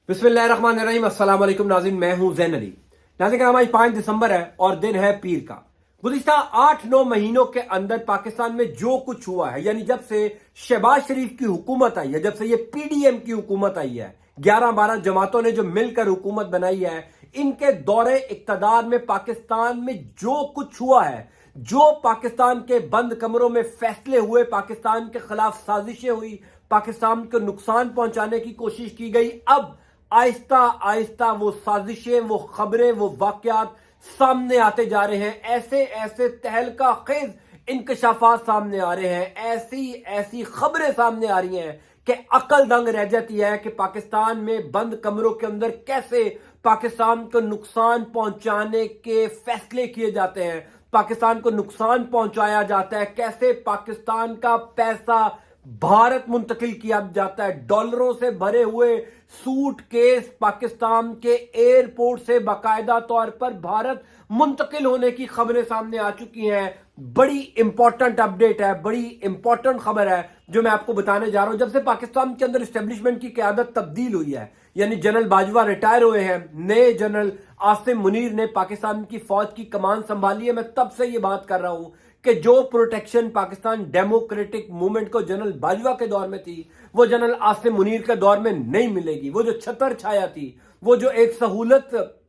बिस्मिल्लाहिर्रहमानिर्रहीम। अस्सलाम वालेकुम नाज़रीन, मैं हूं ज़ैन अली। नाज़रीन का हमारी 5 दिसंबर है और दिन है पीर का। गुज़िश्ता 8-9 महीनों के अंदर पाकिस्तान में जो कुछ हुआ है, यानी जब से शहबाज शरीफ की हुकूमत आई है, जब से ये पीडीएम की हुकूमत आई है, 11-12 जमातों ने जो मिलकर हुकूमत बनाई है, इनके दौरे इक़्तिदार में पाकिस्तान में जो कुछ हुआ है, जो पाकिस्तान के बंद कमरों में फैसले हुए, पाकिस्तान के खिलाफ साजिशें हुई, पाकिस्तान को नुकसान पहुंचाने की कोशिश की गई, अब आहिस्ता आहिस्ता वो साजिशें, वो खबरें, वो वाकयात सामने आते जा रहे हैं। ऐसे ऐसे तहलका खेज इंकशाफात सामने आ रहे हैं, ऐसी ऐसी खबरें सामने आ रही हैं कि अकल दंग रह जाती है कि पाकिस्तान में बंद कमरों के अंदर कैसे पाकिस्तान को नुकसान पहुंचाने के फैसले किए जाते हैं, पाकिस्तान को नुकसान पहुंचाया जाता है, कैसे पाकिस्तान का पैसा भारत मुंतकिल किया जाता है। डॉलरों से भरे हुए सूटकेस पाकिस्तान के एयरपोर्ट से बाकायदा तौर पर भारत मुंतकिल होने की खबरें सामने आ चुकी हैं। बड़ी इंपॉर्टेंट अपडेट है, बड़ी इंपॉर्टेंट खबर है जो मैं आपको बताने जा रहा हूं। जब से पाकिस्तान के अंदर एस्टेब्लिशमेंट की क़यादत तब्दील हुई है, यानी जनरल बाजवा रिटायर हुए हैं, नए जनरल आसिम मुनीर ने पाकिस्तान की फौज की कमान संभाली है, मैं तब से ये बात कर रहा हूं कि जो प्रोटेक्शन पाकिस्तान डेमोक्रेटिक मूवमेंट को जनरल बाजवा के दौर में थी, वो जनरल आसिम मुनीर के दौर में नहीं मिलेगी। वो जो छतर छाया थी, वो जो एक सहूलत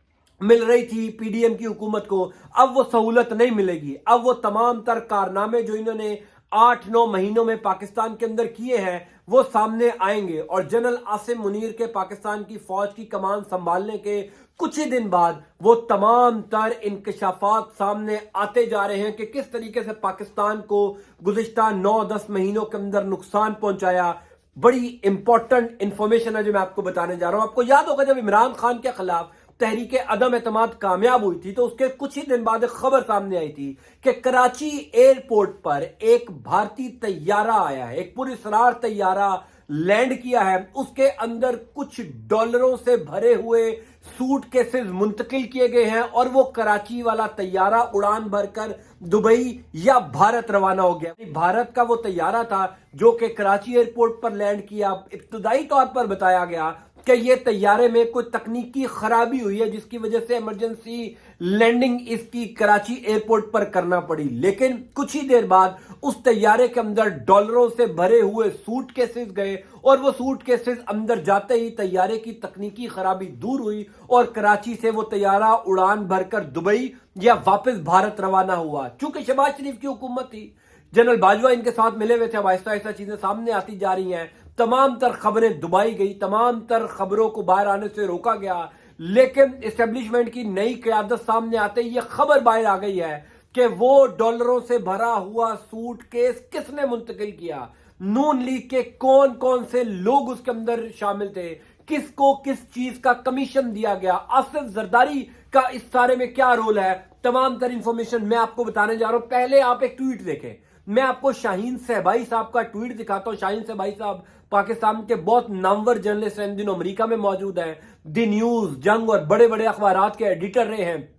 मिल रही थी पीडीएम की हुकूमत को, अब वो सहूलत नहीं मिलेगी। अब वो तमाम तर कारनामे जो इन्होंने 8-9 महीनों में पाकिस्तान के अंदर किए हैं, वो सामने आएंगे। और जनरल आसिम मुनीर के पाकिस्तान की फौज की कमान संभालने के कुछ ही दिन बाद वो तमाम तर इंकशाफात सामने आते जा रहे हैं कि किस तरीके से पाकिस्तान को गुज़िश्ता 9-10 महीनों के अंदर नुकसान पहुंचाया। बड़ी इंपॉर्टेंट इंफॉर्मेशन है जो मैं आपको बताने जा रहा हूं। आपको याद होगा जब इमरान खान के खिलाफ तहरीक अदम एतमाद कामयाब हुई थी, तो उसके कुछ ही दिन बाद एक खबर सामने आई थी कि कराची एयरपोर्ट पर एक भारतीय तैयारा आया है, एक पुरस्कार तैयारा लैंड किया है। उसके अंदर कुछ डॉलरों से भरे हुए सूटकेसेस मुंतकिल किए गए हैं और वो कराची वाला तैयारा उड़ान भरकर दुबई या भारत रवाना हो गया। भारत का वो तैयारा था जो कि कराची एयरपोर्ट पर लैंड किया। इब्तदाई तौर पर बताया गया कि ये तैयारे में कोई तकनीकी खराबी हुई है जिसकी वजह से इमरजेंसी लैंडिंग इसकी कराची एयरपोर्ट पर करना पड़ी, लेकिन कुछ ही देर बाद उस तैयारे के अंदर डॉलरों से भरे हुए सूटकेसेस गए और वो सूटकेसेस अंदर जाते ही तैयारे की तकनीकी खराबी दूर हुई और कराची से वो तैयारा उड़ान भरकर दुबई या वापस भारत रवाना हुआ। चूंकि शहबाज शरीफ की हुकूमत थी, जनरल बाजवा इनके साथ मिले हुए थे, अब आहिस्ता आहिस्ता चीजें सामने आती जा रही हैं। तमाम तर खबरें दबाई गई, तमाम तर खबरों को बाहर आने से रोका गया, लेकिन एस्टेब्लिशमेंट की नई क़यादत सामने आते ही ये खबर बाहर आ गई है कि वो डॉलरों से भरा हुआ सूटकेस किसने मुंतकिल किया, नून लीग के कौन कौन से लोग उसके अंदर शामिल थे, किसको किस चीज का कमीशन दिया गया, आसिफ जरदारी का इस सारे में क्या रोल है, तमाम तर इंफॉर्मेशन मैं आपको बताने जा रहा हूं। पहले आप एक ट्वीट देखें, मैं आपको शाहीन सहबाई साहब का ट्वीट दिखाता हूं। शाहीन सहबाई साहब पाकिस्तान के बहुत नामवर जर्नलिस्ट हैं, इन दिनों अमेरिका में मौजूद हैं, दी न्यूज, जंग और बड़े बड़े अखबारात के एडिटर रहे हैं।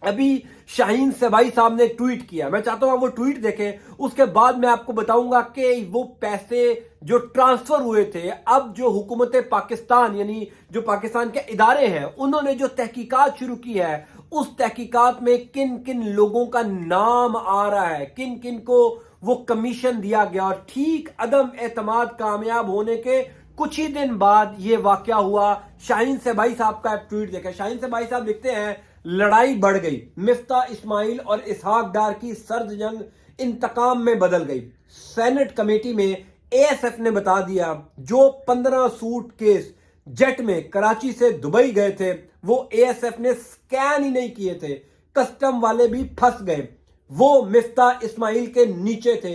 अभी शाहीन सहबाई साहब ने ट्वीट किया, मैं चाहता हूं आप वो ट्वीट देखें, उसके बाद मैं आपको बताऊंगा कि वो पैसे जो ट्रांसफर हुए थे, अब जो हुकूमत पाकिस्तान यानी जो पाकिस्तान के इदारे हैं, उन्होंने जो तहकीकात शुरू की है, उस तहकीकात में किन किन लोगों का नाम आ रहा है, किन किन को वो कमीशन दिया गया। और ठीक अदम एतमाद कामयाब होने के कुछ ही दिन बाद ये वाकया हुआ। शाहीन सहबाई साहब का ट्वीट देखें। शाहीन सहबाई साहब लिखते हैं, लड़ाई बढ़ गई, मिफ्ता इस्माइल और इसहाक डार की सर्द जंग इंतकाम में बदल गई। सेनेट कमेटी में एएसएफ ने बता दिया जो 15 सूटकेस जेट में कराची से दुबई गए थे, वो एएसएफ ने स्कैन ही नहीं किए थे, कस्टम वाले भी फंस गए, वो मिफ्ता इस्माइल के नीचे थे,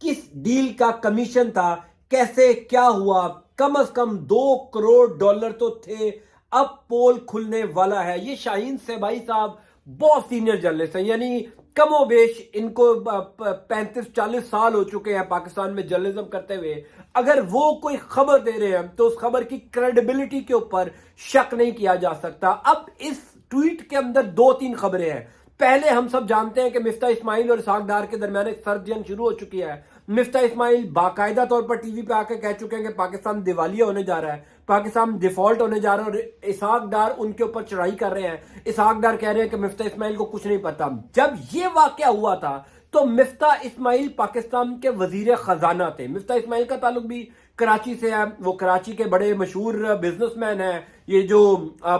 किस डील का कमीशन था, कैसे क्या हुआ, कम से कम $2 करोड़ तो थे, अब पोल खुलने वाला है। ये शाहीन सहबाई साहब बहुत सीनियर जर्नलिस्ट हैं, यानी कमोबेश इनको 35-40 साल हो चुके हैं पाकिस्तान में जर्नलिज्म करते हुए। अगर वो कोई खबर दे रहे हैं तो उस खबर की क्रेडिबिलिटी के ऊपर शक नहीं किया जा सकता। अब इस ट्वीट के अंदर 2-3 खबरें हैं। पहले हम सब जानते हैं कि मिफ्ता इस्माइल और इसहाक डार के दरमियान एक सर्द जंग शुरू हो चुकी है। मिफ्ता इस्माइल बाकायदा तौर पर टीवी पे आकर कह चुके हैं कि पाकिस्तान दिवालिया होने जा रहा है। پاکستان ڈیفالٹ ہونے جا رہا ہے اور اسحاق ڈار ان کے اوپر چڑھائی کر رہے ہیں. اسحاق ڈار کہہ رہے ہیں کہ مفتاح اسماعیل کو کچھ نہیں پتا. جب یہ واقعہ ہوا تھا تو مفتاح اسماعیل پاکستان کے وزیر خزانہ تھے. مفتاح اسماعیل کا تعلق بھی کراچی سے ہے. وہ کراچی کے بڑے مشہور بزنس مین ہیں. یہ جو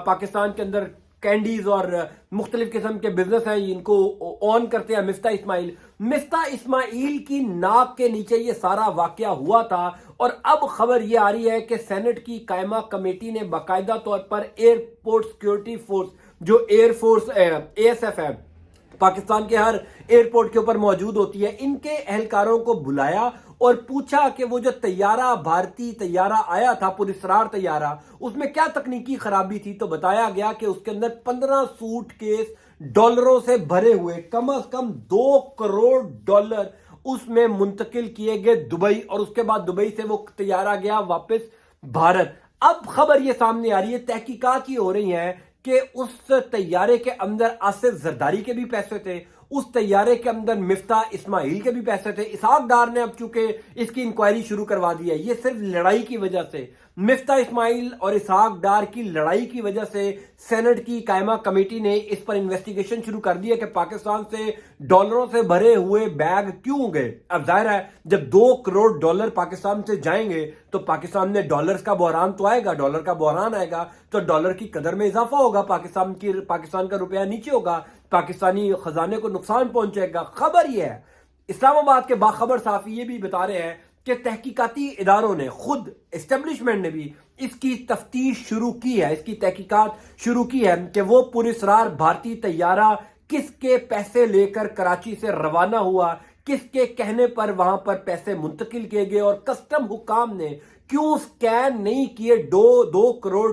پاکستان کے اندر کینڈیز اور مختلف قسم کے بزنس ہیں ان کو آن کرتے ہیں مفتاح اسماعیل. مفتاح اسماعیل کی ناک کے نیچے یہ سارا واقعہ ہوا تھا. اور اب خبر یہ آ رہی ہے کہ سینٹ کی قائمہ کمیٹی نے باقاعدہ طور پر ایئرپورٹ سیکیورٹی فورس جو ایئر فورس ASF ہے پاکستان کے ہر ایئرپورٹ کے اوپر موجود ہوتی ہے, ان کے اہلکاروں کو بلایا اور پوچھا کہ وہ جو طیارہ بھارتی طیارہ آیا تھا پراسرار طیارہ اس میں کیا تکنیکی خرابی تھی. تو بتایا گیا کہ اس کے اندر 15 سوٹ کیس ڈالروں سے بھرے ہوئے کم از کم $2 کروڑ اس میں منتقل کیے گئے دبئی, اور اس کے بعد دبئی سے وہ طیارہ گیا واپس بھارت. اب خبر یہ سامنے آ رہی ہے, تحقیقات یہ ہو رہی ہیں کہ اس طیارے کے اندر آصف زرداری کے بھی پیسے تھے, اس طیارے کے اندر مفتاح اسماعیل کے بھی پیسے تھے. اسحاق ڈار نے اب چونکہ اس کی انکوائری شروع کروا دی ہے, یہ صرف لڑائی کی وجہ سے مفتاح اسماعیل اور اسحاق ڈار کی لڑائی کی وجہ سے سینٹ کی قائمہ کمیٹی نے اس پر انویسٹیگیشن شروع کر دی ہے کہ پاکستان سے ڈالروں سے بھرے ہوئے بیگ کیوں گئے. اب ظاہر ہے جب $2 کروڑ پاکستان سے جائیں گے تو پاکستان میں ڈالرز کا بحران تو آئے گا, ڈالر کا بحران آئے گا تو ڈالر کی قدر میں اضافہ ہوگا, پاکستان کا روپیہ نیچے ہوگا, پاکستانی خزانے کو نقصان پہنچے گا. خبر یہ ہے, اسلام آباد کے باخبر صحافی یہ بھی بتا رہے ہیں کہ تحقیقاتی اداروں نے خود اسٹیبلشمنٹ نے بھی اس کی تفتیش شروع کی ہے, اس کی تحقیقات شروع کی ہے کہ وہ پراسرار بھارتی طیارہ کس کے پیسے لے کر کراچی سے روانہ ہوا, کس کے کہنے پر وہاں پر پیسے منتقل کیے گئے, اور کسٹم حکام نے کیوں سکین نہیں کیے. $2 کروڑ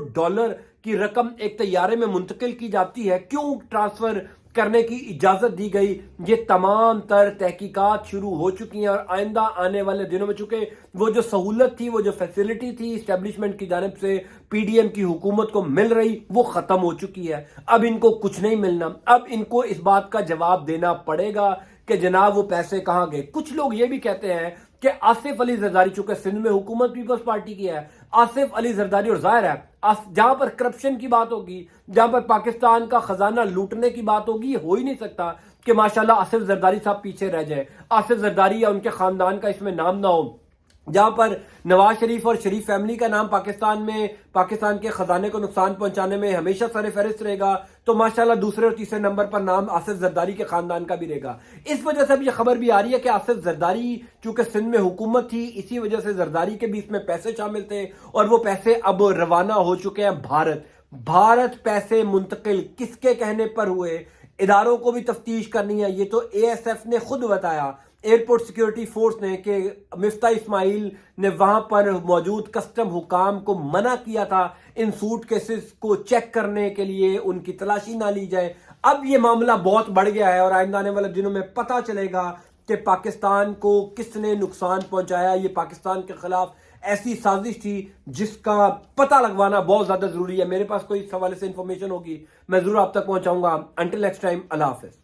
کی رقم ایک طیارے میں منتقل کی جاتی ہے, کیوں ٹرانسفر کرنے کی اجازت دی گئی. یہ تمام تر تحقیقات شروع ہو چکی ہیں, اور آئندہ آنے والے دنوں میں چونکہ وہ جو سہولت تھی, وہ جو فیسلٹی تھی اسٹیبلشمنٹ کی جانب سے PDM کی حکومت کو مل رہی, وہ ختم ہو چکی ہے. اب ان کو کچھ نہیں ملنا, اب ان کو اس بات کا جواب دینا پڑے گا کہ جناب وہ پیسے کہاں گئے. کچھ لوگ یہ بھی کہتے ہیں کہ آصف علی زرداری, چونکہ سندھ میں حکومت پیپلز پارٹی کی ہے, آصف علی زرداری, اور ظاہر ہے جہاں پر کرپشن کی بات ہوگی, جہاں پر پاکستان کا خزانہ لوٹنے کی بات ہوگی, یہ ہو ہی نہیں سکتا کہ ماشاءاللہ آصف زرداری صاحب پیچھے رہ جائے, آصف زرداری یا ان کے خاندان کا اس میں نام نہ ہو. جہاں پر نواز شریف اور شریف فیملی کا نام پاکستان کے خزانے کو نقصان پہنچانے میں ہمیشہ سر فہرست رہے گا, تو ماشاءاللہ دوسرے اور تیسرے نمبر پر نام آصف زرداری کے خاندان کا بھی رہے گا. اس وجہ سے اب یہ خبر بھی آ رہی ہے کہ آصف زرداری چونکہ سندھ میں حکومت تھی, اسی وجہ سے زرداری کے بھی اس میں پیسے شامل تھے, اور وہ پیسے اب روانہ ہو چکے ہیں بھارت. پیسے منتقل کس کے کہنے پر ہوئے, اداروں کو بھی تفتیش کرنی ہے. یہ تو ASF نے خود بتایا, ایئرپورٹ سیکیورٹی فورس نے, کہ مفتاح اسماعیل نے وہاں پر موجود کسٹم حکام کو منع کیا تھا ان سوٹ کیسز کو چیک کرنے کے لیے, ان کی تلاشی نہ لی جائے. اب یہ معاملہ بہت بڑھ گیا ہے, اور آئندہ آنے والے دنوں میں پتہ چلے گا کہ پاکستان کو کس نے نقصان پہنچایا. یہ پاکستان کے خلاف ایسی سازش تھی جس کا پتہ لگوانا بہت زیادہ ضروری ہے. میرے پاس کوئی اس حوالے سے انفارمیشن ہوگی میں ضرور آپ تک پہنچاؤں گا. انٹل نیکسٹ ٹائم, اللہ حافظ.